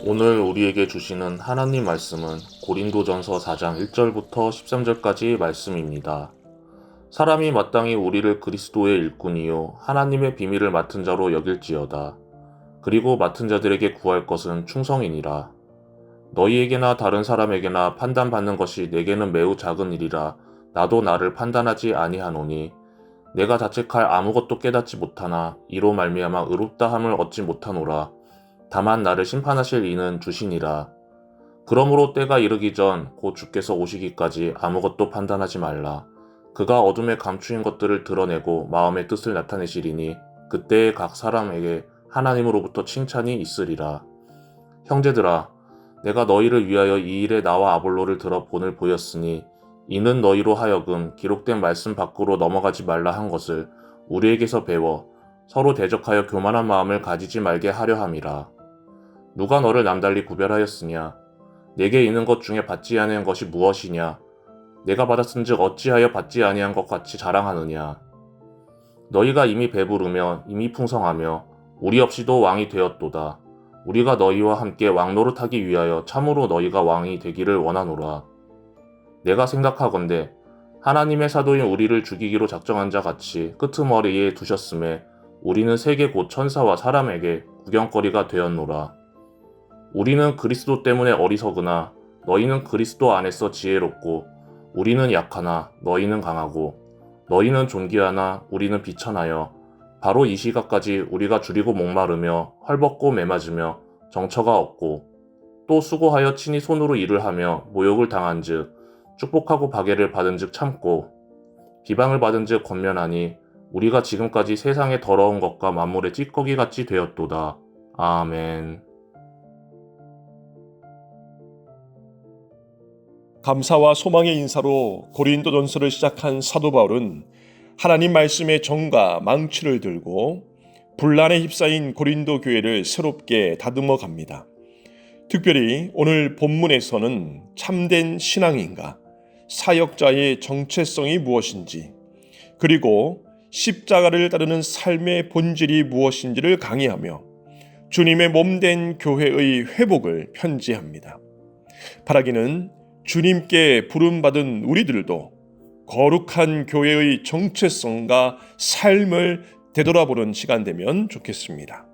오늘 우리에게 주시는 하나님 말씀은 고린도전서 4장 1절부터 13절까지 말씀입니다. 사람이 마땅히 우리를 그리스도의 일꾼이요 하나님의 비밀을 맡은 자로 여길지어다. 그리고 맡은 자들에게 구할 것은 충성이니라. 너희에게나 다른 사람에게나 판단받는 것이 내게는 매우 작은 일이라 나도 나를 판단하지 아니하노니 내가 자책할 아무것도 깨닫지 못하나 이로 말미암아 의롭다함을 얻지 못하노라. 다만 나를 심판하실 이는 주시니라. 그러므로 때가 이르기 전 곧 주께서 오시기까지 아무것도 판단하지 말라. 그가 어둠에 감추인 것들을 드러내고 마음의 뜻을 나타내시리니 그때에 각 사람에게 하나님으로부터 칭찬이 있으리라. 형제들아, 내가 너희를 위하여 이 일에 나와 아볼로를 들어 본을 보였으니 이는 너희로 하여금 기록된 말씀 밖으로 넘어가지 말라 한 것을 우리에게서 배워 서로 대적하여 교만한 마음을 가지지 말게 하려 함이라. 누가 너를 남달리 구별하였으냐? 내게 있는 것 중에 받지 아니한 것이 무엇이냐? 내가 받았은즉 어찌하여 받지 아니한 것 같이 자랑하느냐? 너희가 이미 배부르며 이미 풍성하며 우리 없이도 왕이 되었도다. 우리가 너희와 함께 왕노릇하기 위하여 참으로 너희가 왕이 되기를 원하노라. 내가 생각하건대 하나님의 사도인 우리를 죽이기로 작정한 자 같이 끄트머리에 두셨음에 우리는 세계 곧 천사와 사람에게 구경거리가 되었노라. 우리는 그리스도 때문에 어리석으나 너희는 그리스도 안에서 지혜롭고 우리는 약하나 너희는 강하고 너희는 존귀하나 우리는 비천하여 바로 이 시각까지 우리가 줄이고 목마르며 헐벗고 매맞으며 정처가 없고 또 수고하여 친히 손으로 일을 하며 모욕을 당한즉 축복하고 박해를 받은즉 참고 비방을 받은즉 권면하니 우리가 지금까지 세상의 더러운 것과 만물의 찌꺼기 같이 되었도다. 아멘. 감사와 소망의 인사로 고린도전서를 시작한 사도 바울은 하나님 말씀의 정과 망치를 들고 분란에 휩싸인 고린도 교회를 새롭게 다듬어 갑니다. 특별히 오늘 본문에서는 참된 신앙인가, 사역자의 정체성이 무엇인지, 그리고 십자가를 따르는 삶의 본질이 무엇인지를 강의하며 주님의 몸된 교회의 회복을 편지합니다. 바라기는 주님께 부름받은 우리들도 거룩한 교회의 정체성과 삶을 되돌아보는 시간 되면 좋겠습니다.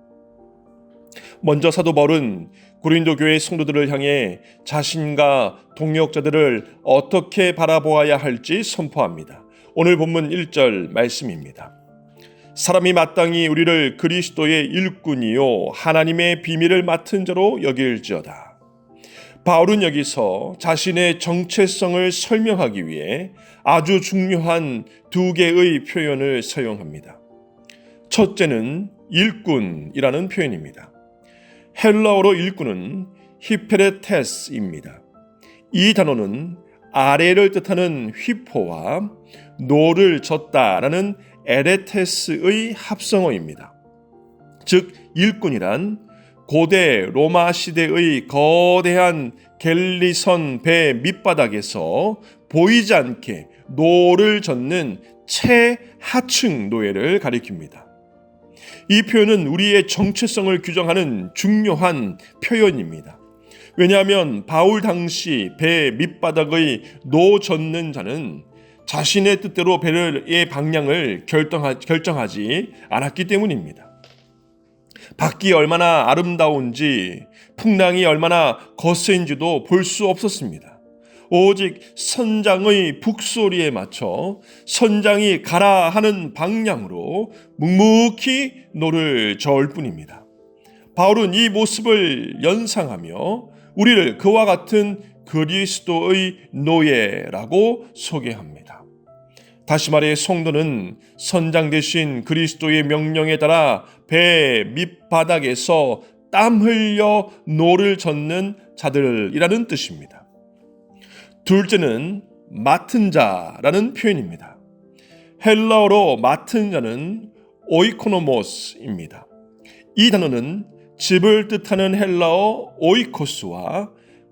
먼저 사도 바울은 고린도 교회 성도들을 향해 자신과 동역자들을 어떻게 바라보아야 할지 선포합니다. 오늘 본문 1절 말씀입니다. 사람이 마땅히 우리를 그리스도의 일꾼이요 하나님의 비밀을 맡은 자로 여길지어다. 바울은 여기서 자신의 정체성을 설명하기 위해 아주 중요한 두 개의 표현을 사용합니다. 첫째는 일꾼이라는 표현입니다. 헬라어로 일꾼은 히페레테스입니다. 이 단어는 아래를 뜻하는 휘포와 노를 젓다라는 에레테스의 합성어입니다. 즉 일꾼이란 고대 로마 시대의 거대한 갤리선 배 밑바닥에서 보이지 않게 노를 젓는 최하층 노예를 가리킵니다. 이 표현은 우리의 정체성을 규정하는 중요한 표현입니다. 왜냐하면 바울 당시 배 밑바닥의 노 젓는 자는 자신의 뜻대로 배의 방향을 결정하지 않았기 때문입니다. 밖이 얼마나 아름다운지 풍랑이 얼마나 거센지도 볼 수 없었습니다. 오직 선장의 북소리에 맞춰 선장이 가라 하는 방향으로 묵묵히 노를 저을 뿐입니다. 바울은 이 모습을 연상하며 우리를 그와 같은 그리스도의 노예라고 소개합니다. 다시 말해 성도는 선장 대신 그리스도의 명령에 따라 배 밑바닥에서 땀 흘려 노를 젓는 자들이라는 뜻입니다. 둘째는 맡은 자라는 표현입니다. 헬라어로 맡은 자는 오이코노모스입니다. 이 단어는 집을 뜻하는 헬라어 오이코스와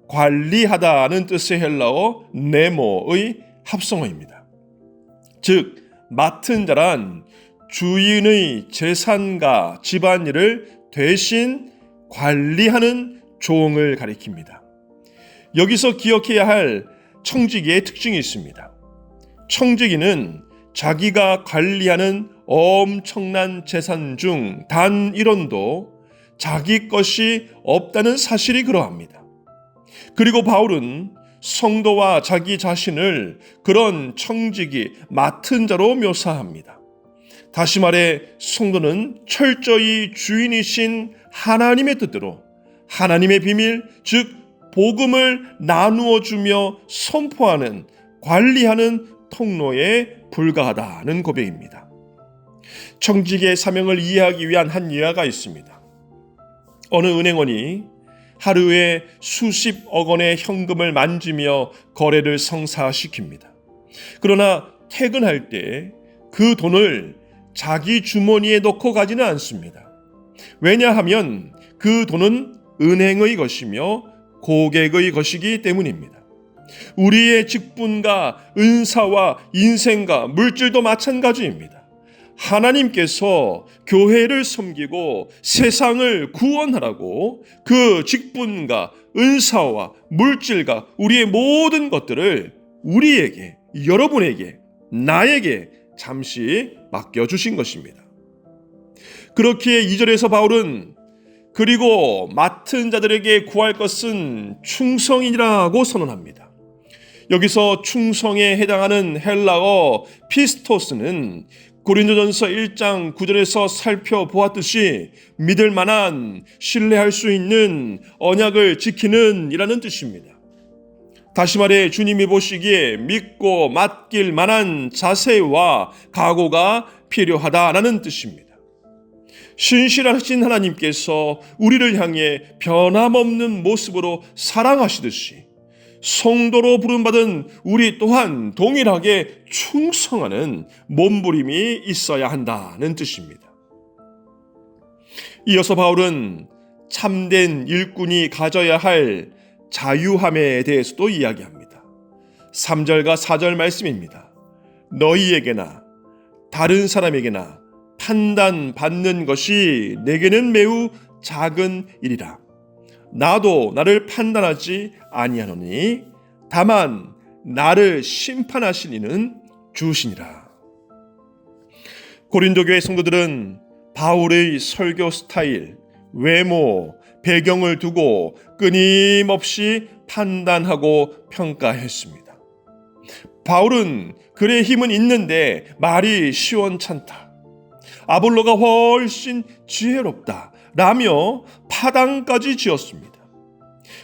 관리하다는 뜻의 헬라어 네모의 합성어입니다. 즉 맡은 자란 주인의 재산과 집안일을 대신 관리하는 종을 가리킵니다. 여기서 기억해야 할 청지기의 특징이 있습니다. 청지기는 자기가 관리하는 엄청난 재산 중 단 1원도 자기 것이 없다는 사실이 그러합니다. 그리고 바울은 성도와 자기 자신을 그런 청지기, 맡은 자로 묘사합니다. 다시 말해 성도는 철저히 주인이신 하나님의 뜻대로 하나님의 비밀, 즉 복음을 나누어 주며 선포하는, 관리하는 통로에 불과하다는 고백입니다. 청지기의 사명을 이해하기 위한 한 예화가 있습니다. 어느 은행원이 하루에 수십억 원의 현금을 만지며 거래를 성사시킵니다. 그러나 퇴근할 때 그 돈을 자기 주머니에 넣고 가지는 않습니다. 왜냐하면 그 돈은 은행의 것이며 고객의 것이기 때문입니다. 우리의 직분과 은사와 인생과 물질도 마찬가지입니다. 하나님께서 교회를 섬기고 세상을 구원하라고 그 직분과 은사와 물질과 우리의 모든 것들을 우리에게, 여러분에게, 나에게 잠시 맡겨주신 것입니다. 그렇기에 2절에서 바울은 그리고 맡은 자들에게 구할 것은 충성이라고 선언합니다. 여기서 충성에 해당하는 헬라어 피스토스는 고린도전서 1장 9절에서 살펴보았듯이 믿을 만한, 신뢰할 수 있는, 언약을 지키는 이라는 뜻입니다. 다시 말해 주님이 보시기에 믿고 맡길 만한 자세와 각오가 필요하다라는 뜻입니다. 신실하신 하나님께서 우리를 향해 변함없는 모습으로 사랑하시듯이 성도로 부름받은 우리 또한 동일하게 충성하는 몸부림이 있어야 한다는 뜻입니다. 이어서 바울은 참된 일꾼이 가져야 할 자유함에 대해서도 이야기합니다. 3절과 4절 말씀입니다. 너희에게나 다른 사람에게나 판단받는 것이 내게는 매우 작은 일이라. 나도 나를 판단하지 아니하노니 다만 나를 심판하실 이는 주시니라. 고린도 교회 성도들은 바울의 설교 스타일, 외모, 배경을 두고 끊임없이 판단하고 평가했습니다. 바울은 글의 힘은 있는데 말이 시원찮다, 아볼로가 훨씬 지혜롭다 라며 파당까지 지었습니다.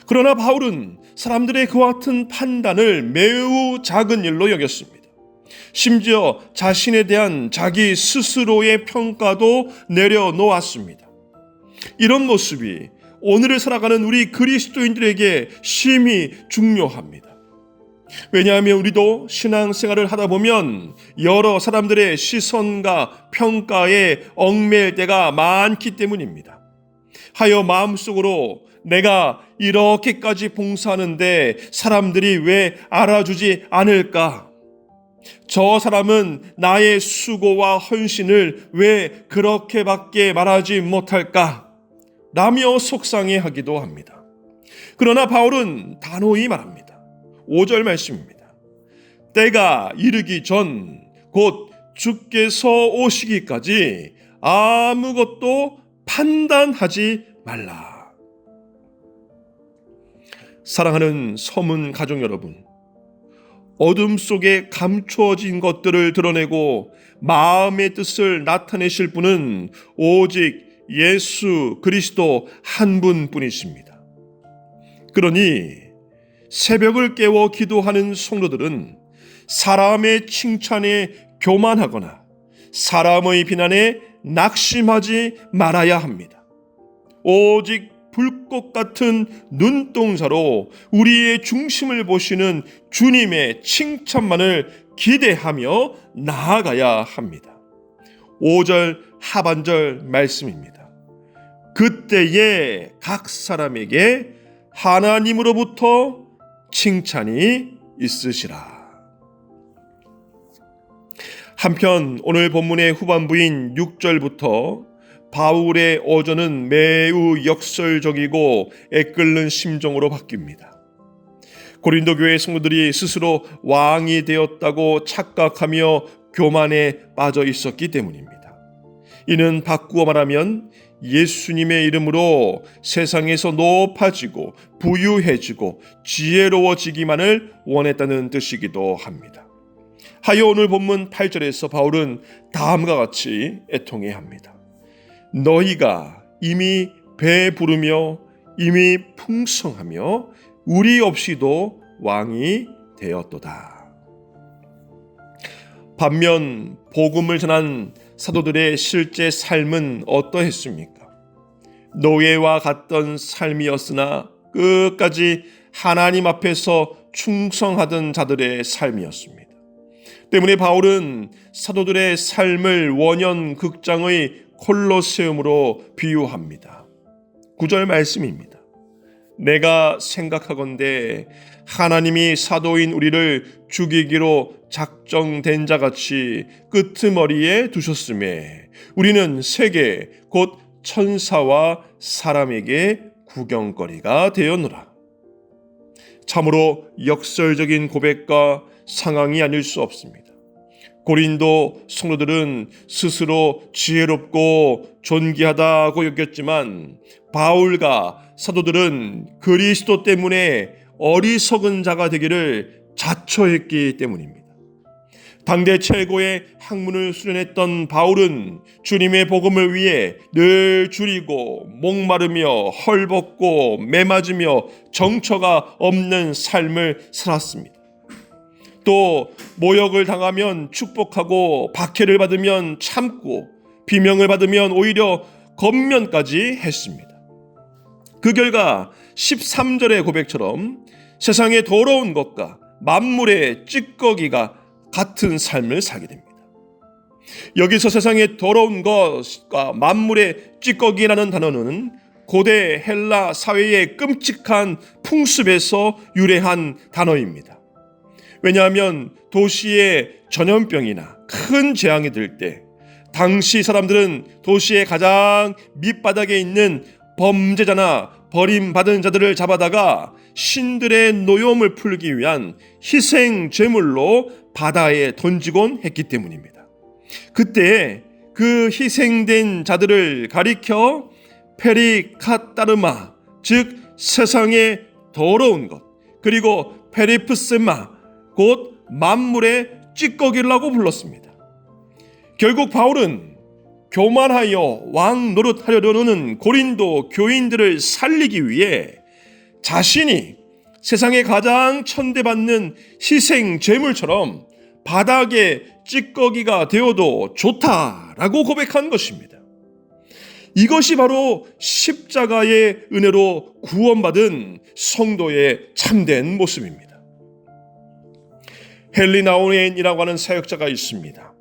그러나 바울은 사람들의 그와 같은 판단을 매우 작은 일로 여겼습니다. 심지어 자신에 대한 자기 스스로의 평가도 내려놓았습니다. 이런 모습이 오늘을 살아가는 우리 그리스도인들에게 심히 중요합니다. 왜냐하면 우리도 신앙생활을 하다 보면 여러 사람들의 시선과 평가에 얽매일 때가 많기 때문입니다. 하여 마음속으로 내가 이렇게까지 봉사하는데 사람들이 왜 알아주지 않을까? 저 사람은 나의 수고와 헌신을 왜 그렇게밖에 말하지 못할까? 라며 속상해하기도 합니다. 그러나 바울은 단호히 말합니다. 5절 말씀입니다. 때가 이르기 전 곧 주께서 오시기까지 아무것도 판단하지 말라. 사랑하는 서문 가족 여러분, 어둠 속에 감추어진 것들을 드러내고 마음의 뜻을 나타내실 분은 오직 예수 그리스도 한 분뿐이십니다. 그러니 새벽을 깨워 기도하는 성도들은 사람의 칭찬에 교만하거나 사람의 비난에 낙심하지 말아야 합니다. 오직 불꽃 같은 눈동자로 우리의 중심을 보시는 주님의 칭찬만을 기대하며 나아가야 합니다. 5절 하반절 말씀입니다. 그때에 각 사람에게 하나님으로부터 칭찬이 있으시라. 한편 오늘 본문의 후반부인 6절부터 바울의 어조는 매우 역설적이고 애끓는 심정으로 바뀝니다. 고린도 교회 성도들이 스스로 왕이 되었다고 착각하며 교만에 빠져 있었기 때문입니다. 이는 바꾸어 말하면 예수님의 이름으로 세상에서 높아지고 부유해지고 지혜로워지기만을 원했다는 뜻이기도 합니다. 하여 오늘 본문 8절에서 바울은 다음과 같이 애통해합니다. 너희가 이미 배부르며 이미 풍성하며 우리 없이도 왕이 되었도다. 반면 복음을 전한 사도들의 실제 삶은 어떠했습니까? 노예와 같던 삶이었으나 끝까지 하나님 앞에서 충성하던 자들의 삶이었습니다. 때문에 바울은 사도들의 삶을 원형 극장의 콜로세움으로 비유합니다. 9절 말씀입니다. 내가 생각하건대 하나님이 사도인 우리를 죽이기로 작정된 자같이 끄트머리에 두셨음에 우리는 세계 곧 천사와 사람에게 구경거리가 되었노라. 참으로 역설적인 고백과 상황이 아닐 수 없습니다. 고린도 성도들은 스스로 지혜롭고 존귀하다고 여겼지만 바울과 사도들은 그리스도 때문에 어리석은 자가 되기를 자처했기 때문입니다. 당대 최고의 학문을 수련했던 바울은 주님의 복음을 위해 늘 줄이고 목마르며 헐벗고 매맞으며 정처가 없는 삶을 살았습니다. 또 모욕을 당하면 축복하고 박해를 받으면 참고 비명을 받으면 오히려 겉면까지 했습니다. 그 결과 13절의 고백처럼 세상의 더러운 것과 만물의 찌꺼기가 같은 삶을 살게 됩니다. 여기서 세상의 더러운 것과 만물의 찌꺼기라는 단어는 고대 헬라 사회의 끔찍한 풍습에서 유래한 단어입니다. 왜냐하면 도시에 전염병이나 큰 재앙이 들 때 당시 사람들은 도시의 가장 밑바닥에 있는 범죄자나 버림받은 자들을 잡아다가 신들의 노여움을 풀기 위한 희생 제물로 바다에 던지곤 했기 때문입니다. 그때 그 희생된 자들을 가리켜 페리카타르마, 즉 세상의 더러운 것, 그리고 페리프세마, 곧 만물의 찌꺼기라고 불렀습니다. 결국 바울은 교만하여 왕 노릇하려는 고린도 교인들을 살리기 위해 자신이 세상에 가장 천대받는 희생 제물처럼 바닥에 찌꺼기가 되어도 좋다라고 고백한 것입니다. 이것이 바로 십자가의 은혜로 구원받은 성도의 참된 모습입니다. 헨리 나우엔이라고 하는 사역자가 있습니다.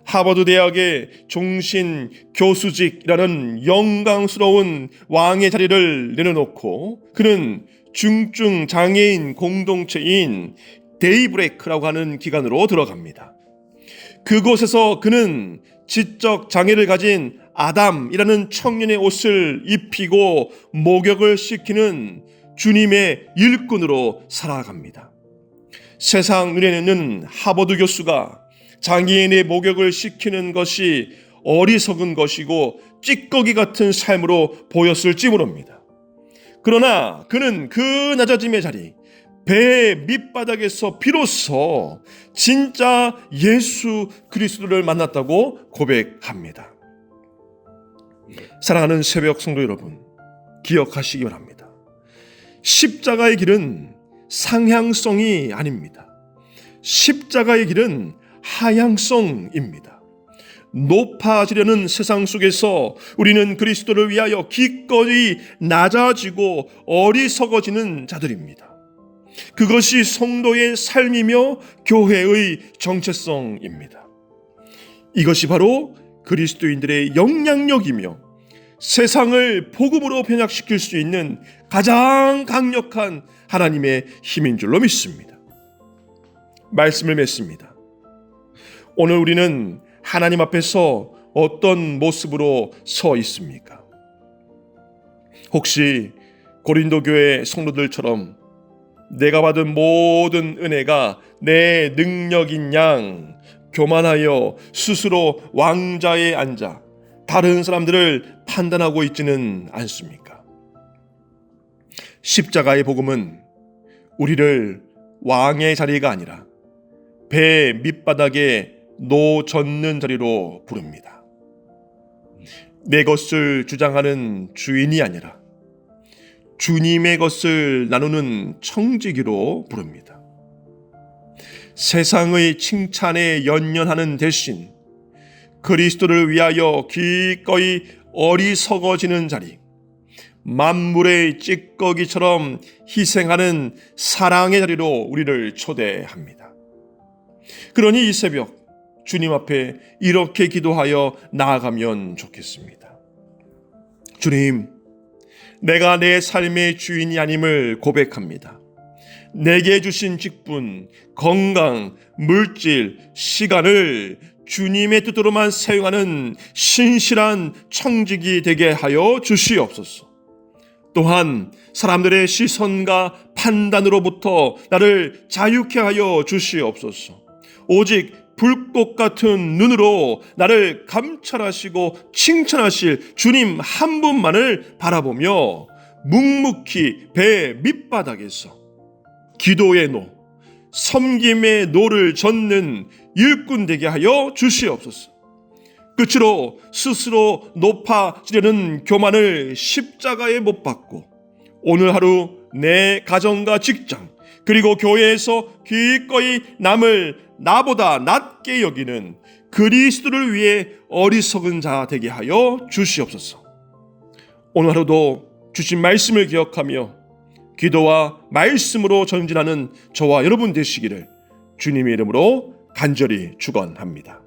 하버드 대학의 종신 교수직이라는 영광스러운 왕의 자리를 내려놓고 그는 중증 장애인 공동체인 데이브레이크라고 하는 기관으로 들어갑니다. 그곳에서 그는 지적 장애를 가진 아담이라는 청년의 옷을 입히고 목욕을 시키는 주님의 일꾼으로 살아갑니다. 세상 눈에는 하버드 교수가 장애인의 목욕을 시키는 것이 어리석은 것이고 찌꺼기 같은 삶으로 보였을지 모릅니다. 그러나 그는 그 낮아짐의 자리, 배 밑바닥에서 비로소 진짜 예수 그리스도를 만났다고 고백합니다. 사랑하는 새벽 성도 여러분, 기억하시기 바랍니다. 십자가의 길은 상향성이 아닙니다. 십자가의 길은 하향성입니다. 높아지려는 세상 속에서 우리는 그리스도를 위하여 기꺼이 낮아지고 어리석어지는 자들입니다. 그것이 성도의 삶이며 교회의 정체성입니다. 이것이 바로 그리스도인들의 영향력이며 세상을 복음으로 변혁시킬 수 있는 가장 강력한 하나님의 힘인 줄로 믿습니다. 말씀을 맺습니다. 오늘 우리는 하나님 앞에서 어떤 모습으로 서 있습니까? 혹시 고린도 교회 성도들처럼 내가 받은 모든 은혜가 내 능력인 양 교만하여 스스로 왕자에 앉아 다른 사람들을 판단하고 있지는 않습니까? 십자가의 복음은 우리를 왕의 자리가 아니라 배 밑바닥에 노 젓는 자리로 부릅니다. 내 것을 주장하는 주인이 아니라 주님의 것을 나누는 청지기로 부릅니다. 세상의 칭찬에 연연하는 대신 그리스도를 위하여 기꺼이 어리석어지는 자리, 만물의 찌꺼기처럼 희생하는 사랑의 자리로 우리를 초대합니다. 그러니 이 새벽 주님 앞에 이렇게 기도하여 나아가면 좋겠습니다. 주님, 내가 내 삶의 주인이 아님을 고백합니다. 내게 주신 직분, 건강, 물질, 시간을 주님의 뜻으로만 사용하는 신실한 청직이 되게 하여 주시옵소서. 또한 사람들의 시선과 판단으로부터 나를 자유케 하여 주시옵소서. 오직 불꽃 같은 눈으로 나를 감찰하시고 칭찬하실 주님 한 분만을 바라보며 묵묵히 배 밑바닥에서 기도의 노, 섬김의 노를 젓는 일꾼 되게 하여 주시옵소서. 끝으로 스스로 높아지려는 교만을 십자가에 못 박고 오늘 하루 내 가정과 직장 그리고 교회에서 기꺼이 남을 나보다 낮게 여기는 그리스도를 위해 어리석은 자 되게 하여 주시옵소서. 오늘 하루도 주신 말씀을 기억하며 기도와 말씀으로 전진하는 저와 여러분 되시기를 주님의 이름으로 간절히 축원합니다.